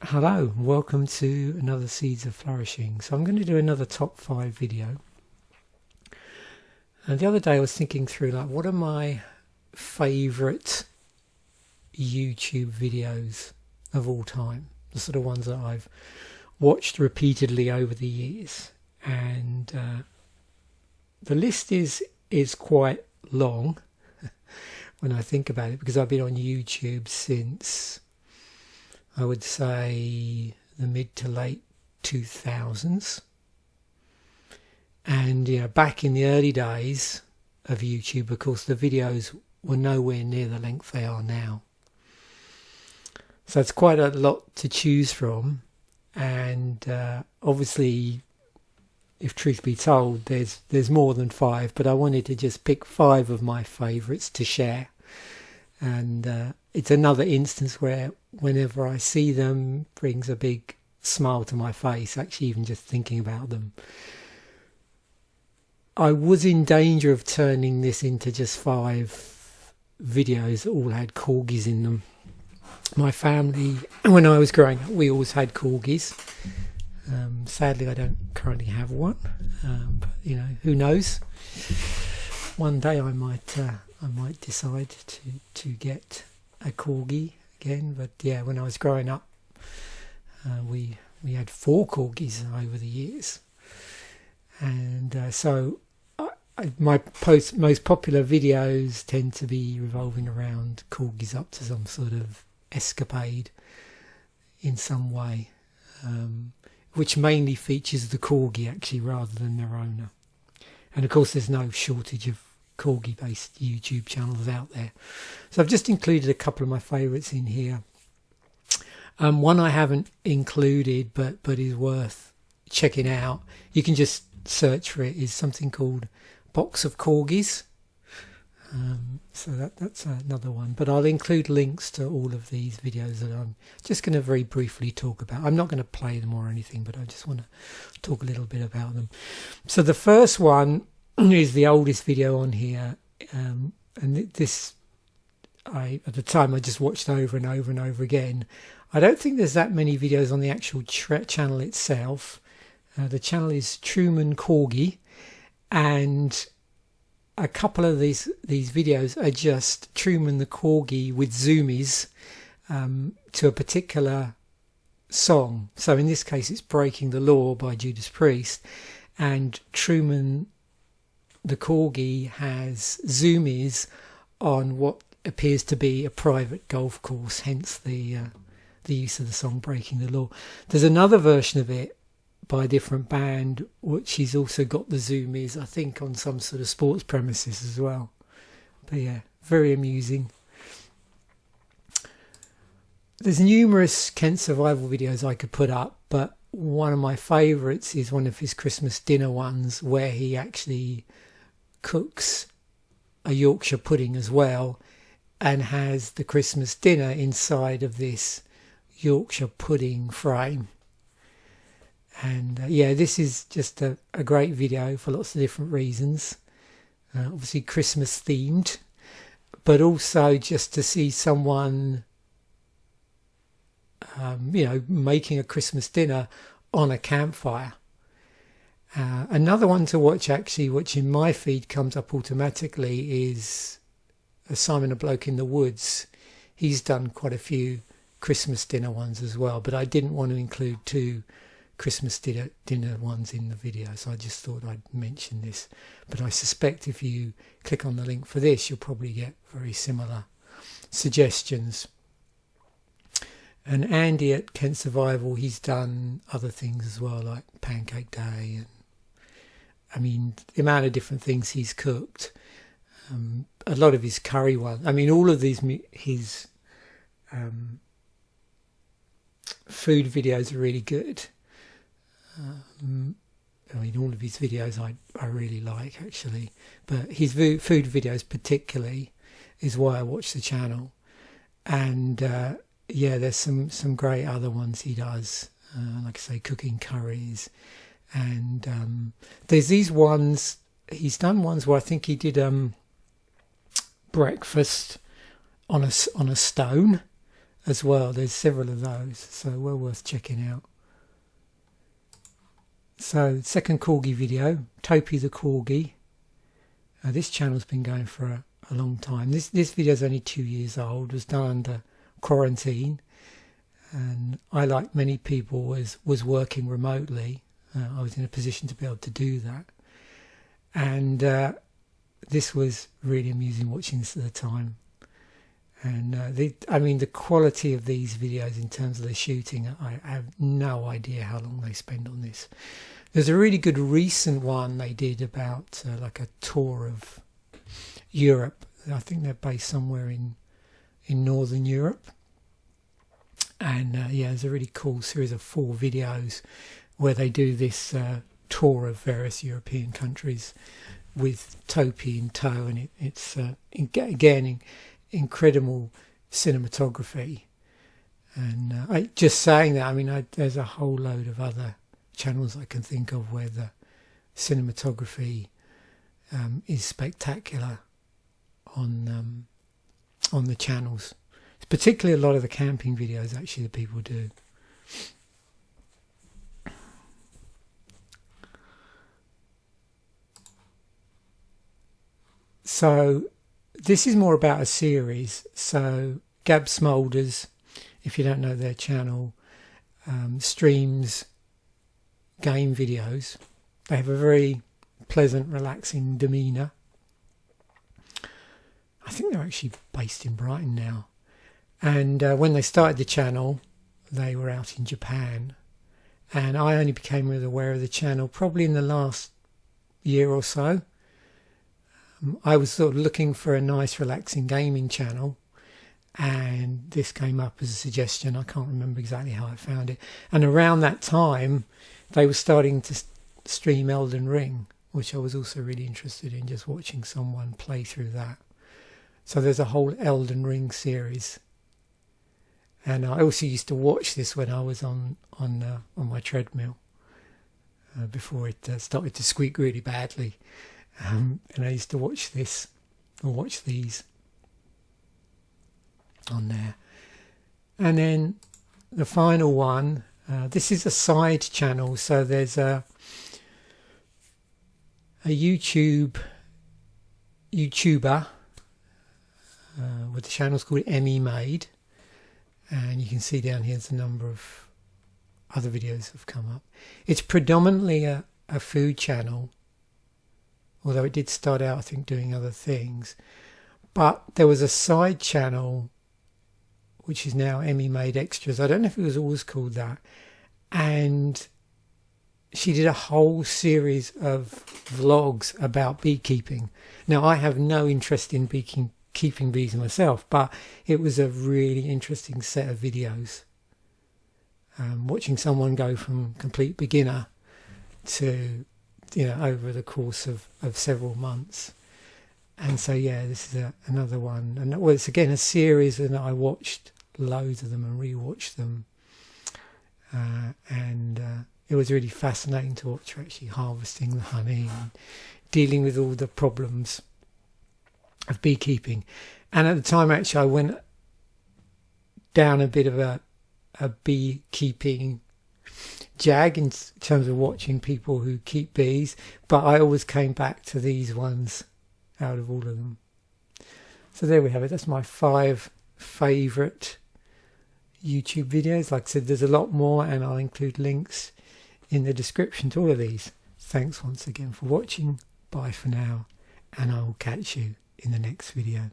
Hello, welcome to another Seeds of Flourishing. So I'm going to do another top 5 video. And the other day I was thinking through what are my favourite YouTube videos of all time, the sort of ones that I've watched repeatedly over the years. And the list is quite long when I think about it, because I've been on YouTube since, I would say, the mid to late 2000s. And back in the early days of YouTube, of course, the videos were nowhere near the length they are now. So it's quite a lot to choose from. And obviously, if truth be told, there's more than 5, but I wanted to just pick 5 of my favourites to share. And it's another instance where whenever I see them, brings a big smile to my face, actually even just thinking about them. I was in danger of turning this into just 5 videos that all had corgis in them. My family, when I was growing up, we always had corgis. Sadly, I don't currently have one, but who knows? One day I might decide to get a corgi again. But yeah, when I was growing up, we had 4 corgis over the years, and so my most popular videos tend to be revolving around corgis up to some sort of escapade in some way, which mainly features the corgi actually rather than their owner. And of course there's no shortage of corgi based YouTube channels out there, so I've just included a couple of my favourites in here. One I haven't included but is worth checking out, you can just search for it, is something called Box of Corgis. So that's another one, but I'll include links to all of these videos that I'm just going to very briefly talk about. I'm not going to play them or anything, but I just want to talk a little bit about them. So the first one is the oldest video on here, and this at the time I just watched over and over and over again. I don't think there's that many videos on the actual channel itself. The channel is Truman Corgi, and a couple of these videos are just Truman the Corgi with zoomies to a particular song. So in this case it's Breaking the Law by Judas Priest, and Truman the Corgi has zoomies on what appears to be a private golf course, hence the use of the song Breaking the Law. There's another version of it by a different band which he's also got the zoomies, I think, on some sort of sports premises as well. But yeah, very amusing. There's numerous Kent survival videos I could put up, but one of my favourites is one of his Christmas dinner ones where he actually cooks a Yorkshire pudding as well and has the Christmas dinner inside of this Yorkshire pudding frame. And yeah, this is just a great video for lots of different reasons. Obviously Christmas themed, but also just to see someone making a Christmas dinner on a campfire. Another one to watch actually, which in my feed comes up automatically, is Simon a Bloke in the Woods. He's done quite a few Christmas dinner ones as well, but I didn't want to include 2 Christmas dinner ones in the video, so I just thought I'd mention this. But I suspect if you click on the link for this, you'll probably get very similar suggestions. And Andy at Kent Survival, he's done other things as well, like Pancake Day, and I mean the amount of different things he's cooked. A lot of his curry ones, I mean all of his food videos are really good. I mean all of his videos I really like actually, but his food videos particularly is why I watch the channel. And yeah, there's some great other ones he does, like I say, cooking curries, and there's these ones, he's done ones where I think he did breakfast on a stone, as well. There's several of those, so well worth checking out. So, second corgi video, Topi the Corgi. This channel's been going for a long time. This video's only 2 years old, was done under quarantine, and I, like many people, was working remotely. I was in a position to be able to do that, and this was really amusing watching this at the time. And the quality of these videos in terms of the shooting, I have no idea how long they spend on this. There's a really good recent one they did about like a tour of Europe. I think they're based somewhere in Northern Europe. And yeah, there's a really cool series of 4 videos where they do this tour of various European countries with Topi in tow, and it's again incredible cinematography. And just saying that, I mean, there's a whole load of other channels I can think of where the cinematography is spectacular on the channels. It's particularly a lot of the camping videos actually that people do. So this is more about a series. So Gab Smulders, if you don't know their channel, streams game videos. They have a very pleasant, relaxing demeanour. I think they're actually based in Brighton now. And when they started the channel, they were out in Japan. And I only became really aware of the channel probably in the last year or so. I was sort of looking for a nice, relaxing gaming channel, and this came up as a suggestion. I can't remember exactly how I found it. And around that time, they were starting to stream Elden Ring, which I was also really interested in, just watching someone play through that. So there's a whole Elden Ring series. And I also used to watch this when I was on my treadmill before it started to squeak really badly. And I used to watch this, or watch these on there. And then the final one, this is a side channel. So there's a YouTuber with the channel's called Emmy Made. And you can see down here there's a number of other videos have come up. It's predominantly a food channel, although it did start out, I think, doing other things. But there was a side channel, which is now Emmy Made Extras. I don't know if it was always called that. And she did a whole series of vlogs about beekeeping. Now, I have no interest in keeping bees myself, but it was a really interesting set of videos. Watching someone go from complete beginner to, over the course of several months. And so, yeah, this is another one. And well, it's again a series, and I watched loads of them and rewatched them. And it was really fascinating to watch her actually harvesting the honey and dealing with all the problems of beekeeping. And at the time, actually, I went down a bit of a beekeeping jag in terms of watching people who keep bees, but I always came back to these ones out of all of them. So there we have it. That's my 5 favourite YouTube videos. Like I said, there's a lot more, and I'll include links in the description to all of these. Thanks once again for watching. Bye for now, and I will catch you in the next video.